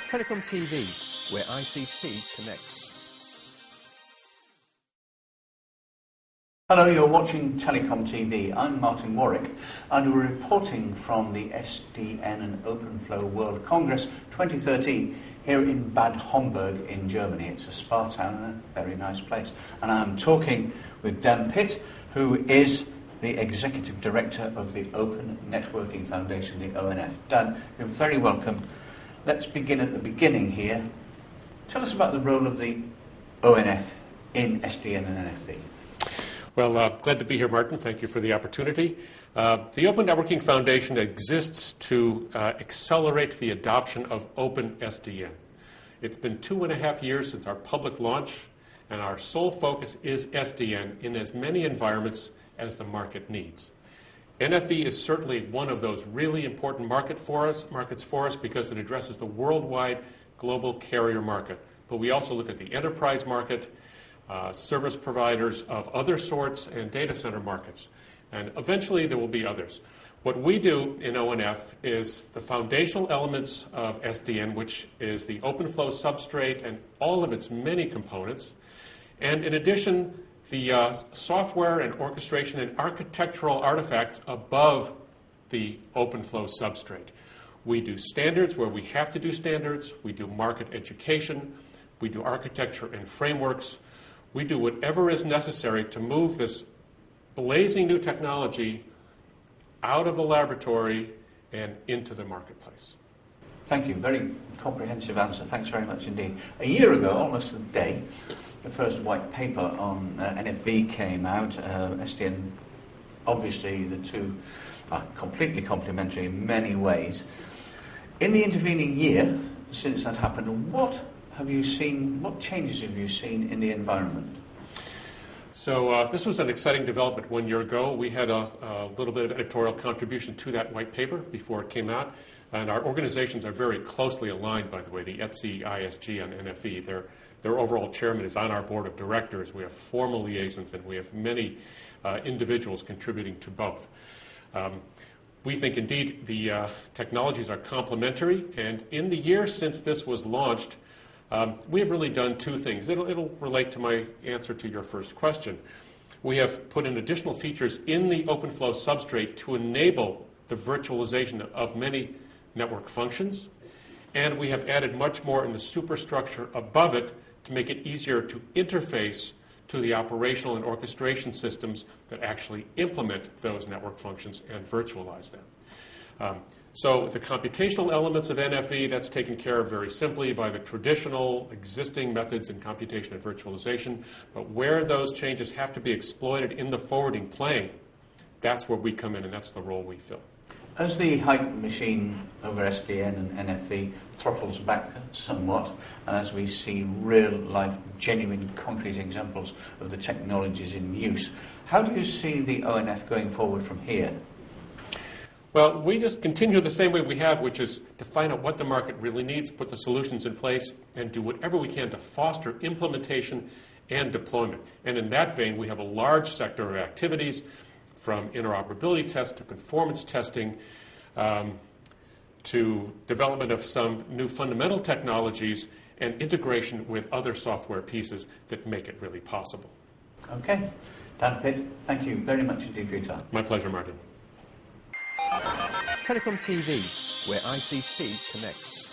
TelecomTV, where ICT connects. Hello, you're watching TelecomTV. I'm Martyn Warwick, and we're reporting from the SDN and OpenFlow World Congress 2013 here in Bad Homburg in Germany. It's a spa town and a very nice place. And I'm talking with Dan Pitt, who is the Executive Director of the Open Networking Foundation, the ONF. Dan, you're very welcome. Let's begin at the beginning here. Tell us about the role of the ONF in SDN and NFV. Well, glad to be here, Martyn. Thank you for the opportunity. The Open Networking Foundation exists to accelerate the adoption of Open SDN. It's been 2.5 years since our public launch, and our sole focus is SDN in as many environments as the market needs. NFV is certainly one of those really important markets for us because it addresses the worldwide global carrier market. But we also look at the enterprise market, service providers of other sorts, and data center markets. And eventually there will be others. What we do in ONF is the foundational elements of SDN, which is the OpenFlow substrate and all of its many components. And in addition, the software and orchestration and architectural artifacts above the OpenFlow substrate. We do standards where we have to do standards. We do market education. We do architecture and frameworks. We do whatever is necessary to move this blazing new technology out of the laboratory and into the marketplace. Thank you. Very comprehensive answer. Thanks very much indeed. A year ago, almost a day, the first white paper on NFV came out. SDN, obviously, the two are completely complementary in many ways. In the intervening year, since that happened, what changes have you seen in the environment? So this was an exciting development 1 year ago. We had a little bit of editorial contribution to that white paper before it came out. And our organizations are very closely aligned, by the way, the ETSI, ISG, and NFV. Their overall chairman is on our board of directors. We have formal liaisons, and we have many individuals contributing to both. We think, indeed, the technologies are complementary. And in the year since this was launched, we have really done two things. It'll relate to my answer to your first question. We have put in additional features in the OpenFlow substrate to enable the virtualization of many network functions, and we have added much more in the superstructure above it to make it easier to interface to the operational and orchestration systems that actually implement those network functions and virtualize them. So the computational elements of NFV, that's taken care of very simply by the traditional existing methods in computation and virtualization. But where those changes have to be exploited in the forwarding plane, that's where we come in, and that's the role we fill. As the hype machine over SDN and NFV throttles back somewhat, and as we see real-life, genuine, concrete examples of the technologies in use, how do you see the ONF going forward from here? Well, we just continue the same way we have, which is to find out what the market really needs, put the solutions in place, and do whatever we can to foster implementation and deployment. And in that vein, we have a large sector of activities, from interoperability tests to conformance testing to development of some new fundamental technologies and integration with other software pieces that make it really possible. Okay. Dan Pitt, thank you very much indeed for your time. My pleasure, Martyn. TelecomTV, where ICT connects.